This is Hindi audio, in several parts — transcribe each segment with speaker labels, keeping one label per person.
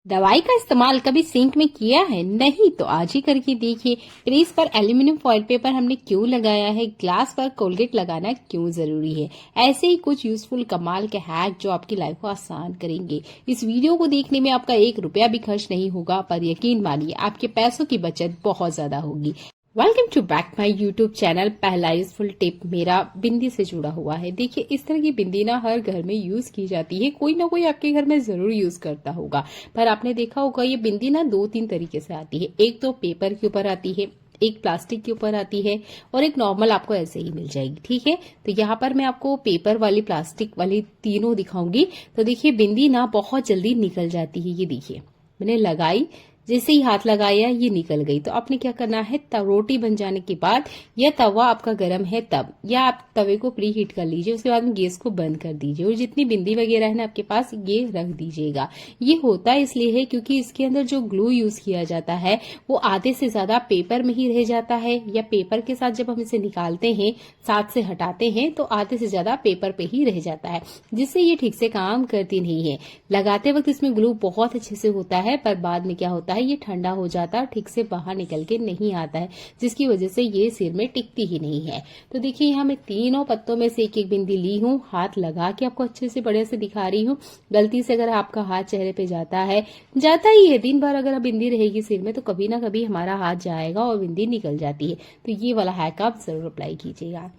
Speaker 1: दवाई का इस्तेमाल कभी सिंक में किया है? नहीं तो आज ही करके देखिए। प्रेस पर एल्यूमिनियम फॉइल पेपर हमने क्यों लगाया है, ग्लास पर कोलगेट लगाना क्यों जरूरी है। ऐसे ही कुछ यूजफुल कमाल के हैक जो आपकी लाइफ को आसान करेंगे। इस वीडियो को देखने में आपका 1 रुपया भी खर्च नहीं होगा, पर यकीन मानिए आपके पैसों की बचत बहुत ज्यादा होगी। Welcome to back my YouTube channel. पहला यूजफुल टिप मेरा बिंदी से जुड़ा हुआ है। देखिए, इस तरह की बिंदी ना हर घर में यूज की जाती है, कोई ना कोई आपके घर में जरूर यूज करता होगा। पर आपने देखा होगा ये बिंदी ना 2-3 तरीके से आती है। एक तो पेपर के ऊपर आती है, एक प्लास्टिक के ऊपर आती है और एक नॉर्मल आपको ऐसे ही मिल जाएगी। ठीक है, तो यहाँ पर मैं आपको पेपर वाली, प्लास्टिक वाली तीनों दिखाऊंगी। तो देखिए, बिंदी ना बहुत जल्दी निकल जाती है। ये देखिए, मैंने लगाई, जैसे ही हाथ लगाया ये निकल गई। तो आपने क्या करना है, रोटी बन जाने के बाद या तवा आपका गर्म है तब, या आप तवे को प्री हीट कर लीजिए, उसके बाद में गैस को बंद कर दीजिए और जितनी बिंदी वगैरह है ना आपके पास ये रख दीजिएगा। ये होता इसलिए है क्योंकि इसके अंदर जो ग्लू यूज किया जाता है वो आधे से ज्यादा पेपर में ही रह जाता है, या पेपर के साथ जब हम इसे निकालते हैं, साथ से हटाते हैं, तो आधे से ज्यादा पेपर पे ही रह जाता है, जिससे ये ठीक से काम करती नहीं है। लगाते वक्त इसमें ग्लू बहुत अच्छे से होता है, पर बाद में क्या होता है, ये ठंडा हो जाता है, ठीक से बाहर निकल के नहीं आता है, जिसकी वजह से ये सिर में टिकती ही नहीं है। तो देखिए, यहाँ मैं तीनों पत्तों में से एक एक बिंदी ली हूँ, हाथ लगा के आपको अच्छे से बढ़िया से दिखा रही हूँ। गलती से अगर आपका हाथ चेहरे पे जाता ही है, दिन भर अगर बिंदी रहेगी सिर में तो कभी ना कभी हमारा हाथ जाएगा और बिंदी निकल जाती है। तो ये वाला हैक आप जरूर अप्लाई कीजिएगा।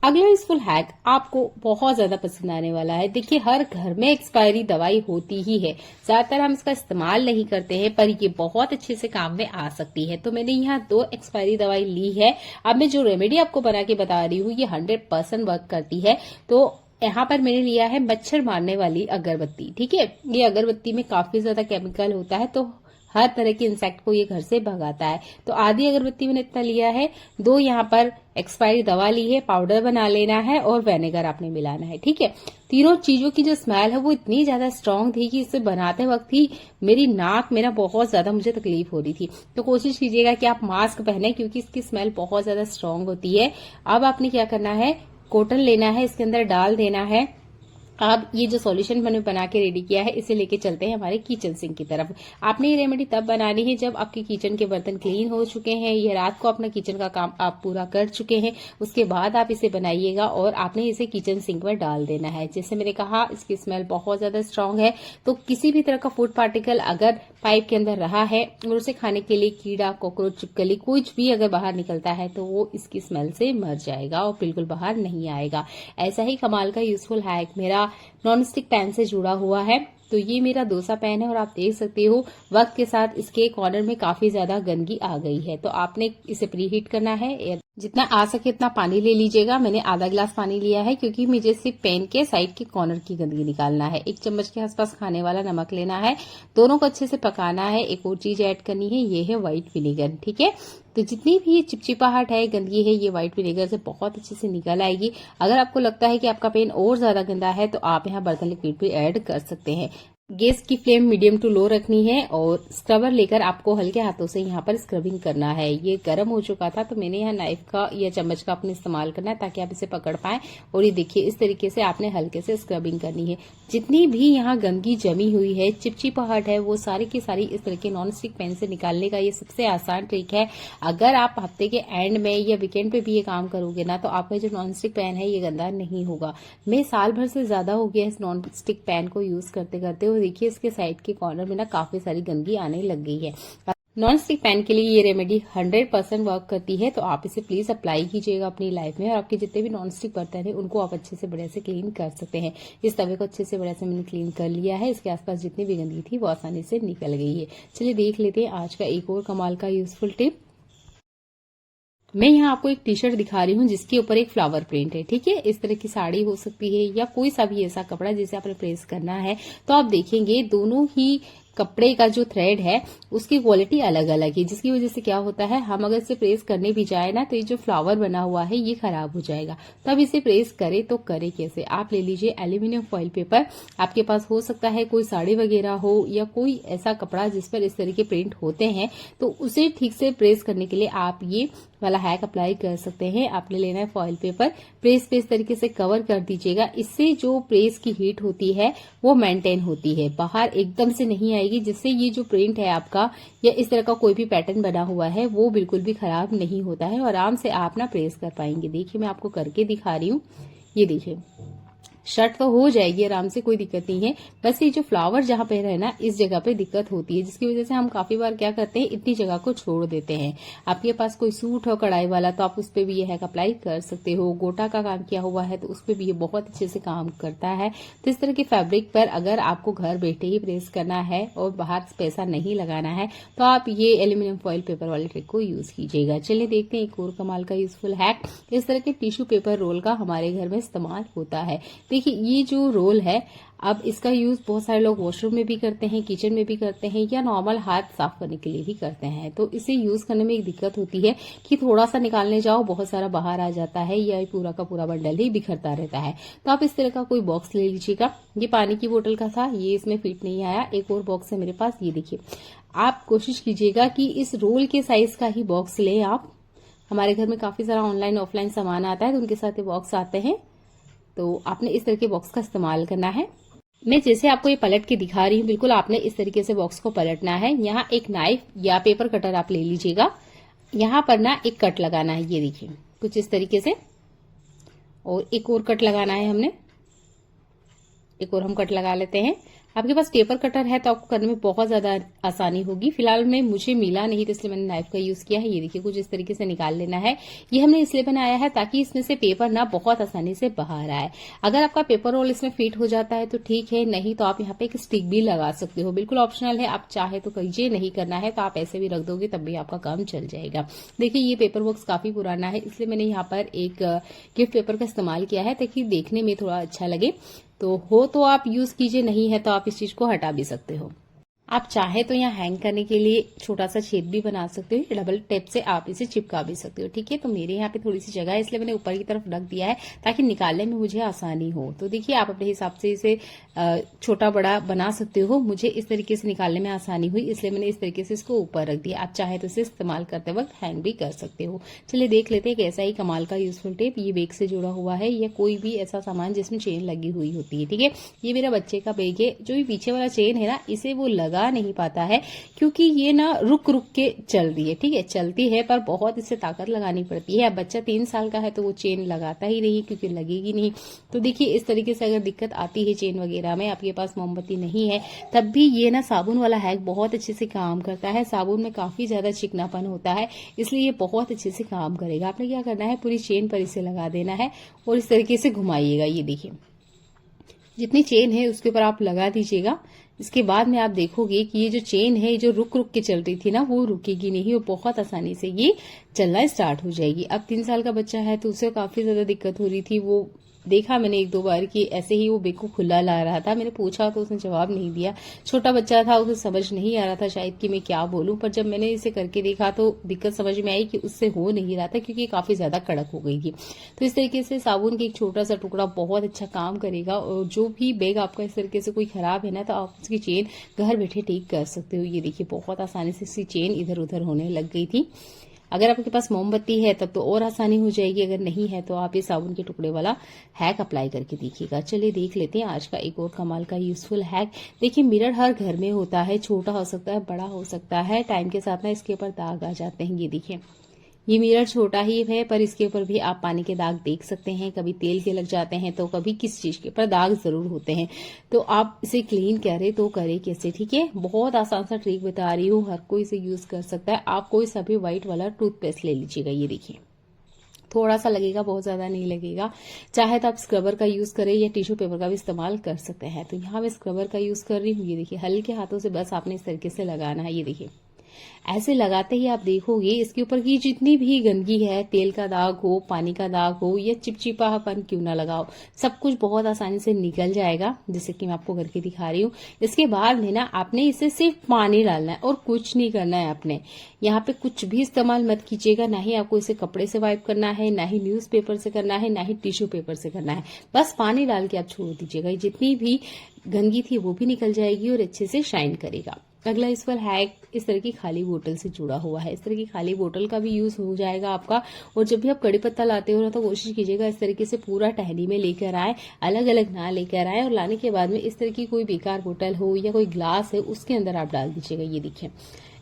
Speaker 1: अगला यूजफुल हैक आपको बहुत ज्यादा पसंद आने वाला है। देखिए, हर घर में एक्सपायरी दवाई होती ही है, ज्यादातर हम इसका इस्तेमाल नहीं करते हैं, पर ये बहुत अच्छे से काम में आ सकती है। तो मैंने यहाँ 2 एक्सपायरी दवाई ली है। अब मैं जो रेमेडी आपको बना के बता रही हूँ ये 100% वर्क करती है। तो यहाँ पर मैंने लिया है मच्छर मारने वाली अगरबत्ती। ठीक है, ये अगरबत्ती में काफी ज्यादा केमिकल होता है, तो हर तरह के इंसेक्ट को ये घर से भगाता है। तो आधी अगरबत्ती मैंने इतना लिया है। 2 यहाँ पर एक्सपायरी दवा ली है, पाउडर बना लेना है और विनेगर आपने मिलाना है। ठीक है, तीनों चीजों की जो स्मेल है वो इतनी ज्यादा स्ट्रांग थी कि इसे बनाते वक्त ही मेरी नाक में ना बहुत ज्यादा मुझे तकलीफ हो रही थी। तो कोशिश कीजिएगा कि आप मास्क पहने, क्योंकि इसकी स्मेल बहुत ज्यादा स्ट्रांग होती है। अब आपने क्या करना है, कॉटन लेना है, इसके अंदर डाल देना है। अब ये जो सॉल्यूशन मैंने बना के रेडी किया है इसे लेके चलते हैं हमारे किचन सिंक की तरफ। आपने ये रेमेडी तब बनानी है जब आपके किचन के बर्तन क्लीन हो चुके हैं, ये रात को अपना किचन का काम आप पूरा कर चुके हैं, उसके बाद आप इसे बनाइएगा और आपने इसे किचन सिंक में डाल देना है। जैसे मैंने कहा, इसकी स्मेल बहुत ज्यादा स्ट्रांग है, तो किसी भी तरह का फूड पार्टिकल अगर पाइप के अंदर रहा है और उसे खाने के लिए कीड़ा, कॉकरोच, छिपकली कुछ भी अगर बाहर निकलता है तो वो इसकी स्मेल से मर जाएगा और बिल्कुल बाहर नहीं आएगा। ऐसा ही कमाल का यूजफुल हैक मेरा नॉन स्टिक पैन से जुड़ा हुआ है। तो ये मेरा डोसा पैन है और आप देख सकते हो वक्त के साथ इसके कॉर्नर में काफी ज्यादा गंदगी आ गई है। तो आपने इसे प्री हीट करना है, जितना आ सके इतना पानी ले लीजिएगा। मैंने आधा गिलास पानी लिया है क्योंकि मुझे सिर्फ पैन के साइड के कॉर्नर की गंदगी निकालना है। 1 चम्मच के आसपास खाने वाला नमक लेना है, दोनों को अच्छे से पकाना है। एक और चीज ऐड करनी है, ये है व्हाइट विनेगर। ठीक है, तो जितनी भी चिपचिपाहट है, गंदगी है, ये व्हाइट विनेगर से बहुत अच्छे से निकल आएगी। अगर आपको लगता है कि आपका पैन और ज्यादा गंदा है तो आप यहाँ बर्तन लिक्विड भी ऐड कर सकते हैं। गैस की फ्लेम मीडियम टू लो रखनी है और स्क्रबर लेकर आपको हल्के हाथों से यहाँ पर स्क्रबिंग करना है। ये गर्म हो चुका था तो मैंने यहाँ नाइफ का या चम्मच का अपने इस्तेमाल करना है ताकि आप इसे पकड़ पाएं। और ये देखिए, इस तरीके से आपने हल्के से स्क्रबिंग करनी है। जितनी भी यहाँ गंदगी जमी हुई है, चिपचिपाहट है, वो सारी की सारी इस तरह के नॉन स्टिक पैन से निकालने का ये सबसे आसान ट्रिक है। अगर आप हफ्ते के एंड में या वीकेंड पे भी ये काम करोगे ना तो आपका जो नॉन स्टिक पैन है ये गंदा नहीं होगा। मैं साल भर से ज्यादा हो गया इस नॉन स्टिक पैन को यूज करते करते, देखिए इसके साइड के कॉर्नर में ना काफी सारी गंदगी आने लग गई है। नॉन स्टिक पैन के लिए ये रेमेडी 100% वर्क करती है, तो आप इसे प्लीज अप्लाई कीजिएगा अपनी लाइफ में और आपके जितने भी नॉन स्टिक बर्तन हैं उनको आप अच्छे से बढ़िया से क्लीन कर सकते हैं। इस तवे को अच्छे से बढ़िया से मैंने क्लीन कर लिया है, इसके आसपास जितनी भी गंदगी थी वो आसानी से निकल गई है। चलिए देख लेते हैं आज का एक और कमाल का यूजफुल टिप। मैं यहाँ आपको एक टी शर्ट दिखा रही हूँ जिसके ऊपर एक फ्लावर प्रिंट है। ठीक है, इस तरह की साड़ी हो सकती है या कोई सा भी ऐसा कपड़ा जिसे आपने प्रेस करना है। तो आप देखेंगे दोनों ही कपड़े का जो थ्रेड है उसकी क्वालिटी अलग अलग है, जिसकी वजह से क्या होता है, हम अगर इसे प्रेस करने भी जाए ना तो ये जो फ्लावर बना हुआ है ये खराब हो जाएगा। तो अब इसे प्रेस करें तो करें कैसे। आप ले लीजिए एल्यूमिनियम फॉइल पेपर, आपके पास हो सकता है कोई साड़ी वगैरह हो या कोई ऐसा कपड़ा जिस पर इस तरह के प्रिंट होते हैं, तो उसे ठीक से प्रेस करने के लिए आप ये वाला हैक अप्लाई कर सकते हैं। आपने लेना है फॉइल पेपर, प्रेस पे इस तरीके से कवर कर दीजिएगा। इससे जो प्रेस की हीट होती है वो मेंटेन होती है, बाहर एकदम से नहीं आएगी। जाएगी, जिससे ये जो प्रिंट है आपका या इस तरह का कोई भी पैटर्न बना हुआ है वो बिल्कुल भी खराब नहीं होता है और आराम से आप ना प्रेस कर पाएंगे। देखिए मैं आपको करके दिखा रही हूँ, ये देखिए शर्ट तो हो जाएगी आराम से, कोई दिक्कत नहीं है। बस ये जो फ्लावर जहां पे है ना, इस जगह पे दिक्कत होती है, जिसकी वजह से हम काफी बार क्या करते हैं, इतनी जगह को छोड़ देते हैं। आपके पास कोई सूट हो कढ़ाई वाला तो आप उस पर भी ये हैक अप्लाई कर सकते हो। गोटा का काम किया हुआ है तो उस पर भी ये बहुत अच्छे से काम करता है। तो इस तरह के फैब्रिक पर अगर आपको घर बैठे ही प्रेस करना है और बाहर पैसा नहीं लगाना है तो आप ये एल्यूमिनियम फॉइल पेपर वाले ट्रिक को यूज कीजिएगा। चलिए देखते हैं एक और कमाल का यूजफुल हैक। इस तरह के टिश्यू पेपर रोल का हमारे घर में इस्तेमाल होता है। देखिए ये जो रोल है, अब इसका यूज बहुत सारे लोग वॉशरूम में भी करते हैं, किचन में भी करते हैं या नॉर्मल हाथ साफ करने के लिए भी करते हैं। तो इसे यूज करने में एक दिक्कत होती है कि थोड़ा सा निकालने जाओ बहुत सारा बाहर आ जाता है या पूरा का पूरा बंडल ही बिखरता रहता है। तो आप इस तरह का कोई बॉक्स ले लीजिएगा। ये पानी की बोतल का था, ये इसमें फिट नहीं आया। एक और बॉक्स है मेरे पास, ये देखिए। आप कोशिश कीजिएगा कि इस रोल के साइज का ही बॉक्स लें आप। हमारे घर में काफी सारा ऑनलाइन ऑफलाइन सामान आता है तो उनके साथ ये बॉक्स आते हैं, तो आपने इस तरह के बॉक्स का इस्तेमाल करना है। मैं जैसे आपको ये पलट के दिखा रही हूँ, बिल्कुल आपने इस तरीके से बॉक्स को पलटना है। यहाँ एक नाइफ या पेपर कटर आप ले लीजिएगा। यहाँ पर ना एक कट लगाना है, ये देखिए कुछ इस तरीके से, और एक और कट लगाना है हमने, एक और हम कट लगा लेते हैं। आपके पास पेपर कटर है तो आपको करने में बहुत ज्यादा आसानी होगी। फिलहाल में मुझे मिला नहीं तो इसलिए मैंने नाइफ का यूज किया है। ये देखिए कुछ इस तरीके से निकाल लेना है। ये हमने इसलिए बनाया है ताकि इसमें से पेपर ना बहुत आसानी से बाहर आए। अगर आपका पेपर रोल इसमें फिट हो जाता है तो ठीक है, नहीं तो आप यहाँ पे एक स्टिक भी लगा सकते हो, बिल्कुल ऑप्शनल है। आप चाहे तो कीजिए, नहीं करना है तो आप ऐसे भी रख दोगे तब भी आपका काम चल जाएगा। देखिए ये पेपर बॉक्स काफी पुराना है, इसलिए मैंने यहाँ पर एक गिफ्ट पेपर का इस्तेमाल किया है ताकि देखने में थोड़ा अच्छा लगे। तो हो तो आप यूज कीजिए, नहीं है तो आप इस चीज को हटा भी सकते हो। आप चाहे तो यहाँ हैंग करने के लिए छोटा सा छेद भी बना सकते हो, डबल टेप से आप इसे चिपका भी सकते हो। ठीक है, तो मेरे यहाँ पे थोड़ी सी जगह है इसलिए मैंने ऊपर की तरफ रख दिया है ताकि निकालने में मुझे आसानी हो। तो देखिए आप अपने हिसाब से इसे छोटा बड़ा बना सकते हो। मुझे इस तरीके से निकालने में आसानी हुई इसलिए मैंने इस तरीके से इसको ऊपर रख दिया। आप चाहे तो इसे इस्तेमाल करते वक्त हैंग भी कर सकते हो। चलिए देख लेते हैं कैसा ही कमाल का यूजफुल टेप। ये बैग से जुड़ा हुआ है या कोई भी ऐसा सामान जिसमें चेन लगी हुई होती है। ठीक है, ये मेरा बच्चे का बैग है। जो भी पीछे वाला चेन है ना, इसे वो लगा नहीं पाता है क्योंकि ये ना रुक रुक के चल रही है। ठीक है, चलती है पर बहुत इससे ताकत लगानी पड़ती है। अब बच्चा 3 साल का है तो वो चेन लगाता ही नहीं क्योंकि लगेगी नहीं। तो देखिए इस तरीके से अगर दिक्कत आती है चेन वगैरह में, आपके पास मोमबत्ती नहीं है, तब भी ये ना साबुन वाला हैक बहुत अच्छे से काम करता है। साबुन में काफी ज्यादा चिकनापन होता है इसलिए ये बहुत अच्छे से काम करेगा। आपने क्या करना है, पूरी चेन पर इसे लगा देना है और इस तरीके से घुमाइएगा। ये देखिए जितनी चेन है उसके ऊपर आप लगा दीजिएगा। इसके बाद में आप देखोगे कि ये जो चेन है जो रुक रुक के चल रही थी ना, वो रुकेगी नहीं, वो बहुत आसानी से ये चलना स्टार्ट हो जाएगी। अब 3 साल का बच्चा है तो उसे काफी ज्यादा दिक्कत हो रही थी। वो देखा मैंने 1-2 बार कि ऐसे ही वो बेग को खुला ला रहा था। मैंने पूछा तो उसने जवाब नहीं दिया। छोटा बच्चा था, उसे समझ नहीं आ रहा था शायद कि मैं क्या बोलूं, पर जब मैंने इसे करके देखा तो दिक्कत समझ में आई कि उससे हो नहीं रहा था क्योंकि काफी ज्यादा कड़क हो गई थी। तो इस तरीके से साबुन का एक छोटा सा टुकड़ा बहुत अच्छा काम करेगा। और जो भी बैग आपका इस तरीके से कोई खराब है ना, तो आप उसकी चेन घर बैठे ठीक कर सकते हो। ये देखिए बहुत आसानी से इसकी चेन इधर उधर होने लग गई थी। अगर आपके पास मोमबत्ती है तब तो और आसानी हो जाएगी, अगर नहीं है तो आप ये साबुन के टुकड़े वाला हैक अप्लाई करके देखिएगा। चलिए देख लेते हैं आज का एक और कमाल का यूजफुल हैक। देखिए मिरर हर घर में होता है, छोटा हो सकता है, बड़ा हो सकता है। टाइम के साथ ना इसके ऊपर दाग आ जाते हैं। ये देखिए ये मिरर छोटा ही है पर इसके ऊपर भी आप पानी के दाग देख सकते हैं। कभी तेल के लग जाते हैं तो कभी किस चीज के ऊपर दाग जरूर होते हैं। तो आप इसे क्लीन करें तो करें कैसे। ठीक है, बहुत आसान सा ट्रिक बता रही हूँ, हर कोई इसे यूज कर सकता है। आप कोई सा भी व्हाइट वाला टूथपेस्ट ले लीजिएगा। ये देखिए थोड़ा सा लगेगा, बहुत ज्यादा नहीं लगेगा। चाहे तो आप स्क्रबर का यूज करें या टिश्यू पेपर का भी इस्तेमाल कर सकते हैं। तो यहाँ मैं स्क्रबर का यूज कर रही हूँ। ये देखिए हल्के हाथों से बस आपने इस तरीके से लगाना है। ये देखिए ऐसे लगाते ही आप देखोगे इसके ऊपर की जितनी भी गंदगी है, तेल का दाग हो, पानी का दाग हो या चिपचिपापन क्यों ना लगाओ, सब कुछ बहुत आसानी से निकल जाएगा, जैसे कि मैं आपको करके दिखा रही हूँ। इसके बाद में ना आपने इसे सिर्फ पानी डालना है और कुछ नहीं करना है। आपने यहाँ पे कुछ भी इस्तेमाल मत कीजिएगा, ना ही आपको इसे कपड़े से वाइप करना है, ना ही न्यूज़पेपर से करना है, ना ही टिश्यू पेपर से करना है। बस पानी डाल के आप छोड़ दीजिएगा। जितनी भी गंदगी थी वो भी निकल जाएगी और अच्छे से शाइन करेगा। अगला इस पर हैक इस तरह की खाली बोतल से जुड़ा हुआ है। इस तरह की खाली बोतल का भी यूज हो जाएगा आपका। और जब भी आप कड़ी पत्ता लाते हो ना तो कोशिश कीजिएगा इस तरीके से पूरा टहनी में लेकर आए, अलग अलग ना लेकर आए। और लाने के बाद में इस तरह की कोई बेकार बोतल हो या कोई ग्लास है उसके अंदर आप डाल दीजिएगा। ये देखिए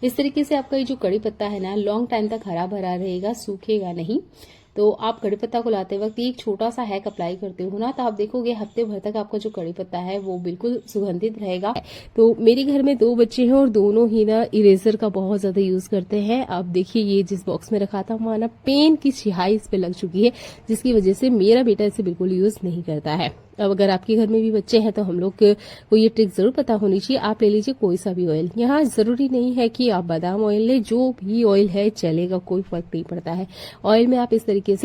Speaker 1: इस तरीके से आपका ये जो कड़ी पत्ता है ना लॉन्ग टाइम तक हरा भरा रहेगा, सूखेगा नहीं। तो आप कड़ी पत्ता को लाते वक्त एक छोटा सा हैक अप्लाई करते हो ना तो आप देखोगे हफ्ते भर तक आपका जो कड़ी पत्ता है वो बिल्कुल सुगंधित रहेगा। तो मेरे घर में 2 बच्चे हैं और दोनों ही ना इरेजर का बहुत ज्यादा यूज करते हैं। अब देखिए ये जिस बॉक्स में रखा था वहां ना पेन की स्याही इस पे लग चुकी है, जिसकी वजह से मेरा बेटा इसे बिल्कुल यूज नहीं करता है। अब अगर आपके घर में भी बच्चे हैं तो हम लोग को ये ट्रिक जरूर पता होनी चाहिए। आप ले लीजिए कोई सा भी ऑयल, यहाँ जरूरी नहीं है कि आप बादाम ऑयल ले, जो भी ऑयल है चलेगा, कोई फर्क नहीं पड़ता है। ऑयल में आप इस तरीके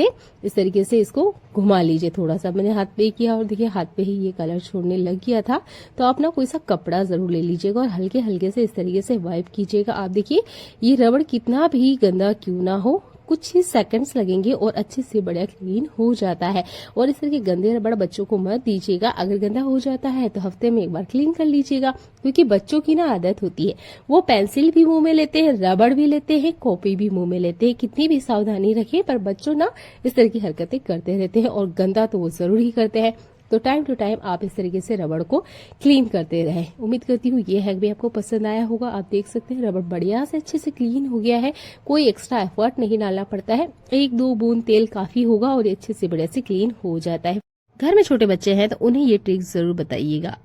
Speaker 1: से इसको घुमा लीजिए थोड़ा सा। मैंने हाथ पे किया और देखिए हाथ पे ही ये कलर छोड़ने लग गया था। तो आप ना कोई सा कपड़ा जरूर ले लीजिएगा और हल्के हल्के से इस तरीके से वाइप कीजिएगा। आप देखिए ये रबड़ कितना भी गंदा क्यों ना हो, कुछ ही सेकंड्स लगेंगे और अच्छे से बढ़िया क्लीन हो जाता है। और इस तरह के गंदे रबड़ बच्चों को मत दीजिएगा। अगर गंदा हो जाता है तो हफ्ते में एक बार क्लीन कर लीजिएगा, क्योंकि बच्चों की ना आदत होती है, वो पेंसिल भी मुंह में लेते हैं, रबड़ भी लेते हैं, कॉपी भी मुंह में लेते हैं। कितनी भी सावधानी रखें पर बच्चों ना इस तरह की हरकतें करते रहते हैं और गंदा तो वो जरूर ही करते हैं। तो टाइम टू टाइम आप इस तरीके से रबड़ को क्लीन करते रहें। उम्मीद करती हूँ ये हैक भी आपको पसंद आया होगा। आप देख सकते हैं रबड़ बढ़िया से अच्छे से क्लीन हो गया है, कोई एक्स्ट्रा एफर्ट नहीं डालना पड़ता है। 1-2 बूंद तेल काफी होगा और ये अच्छे से बढ़िया से क्लीन हो जाता है। घर में छोटे बच्चे हैं तो उन्हें ये ट्रिक जरूर बताइएगा।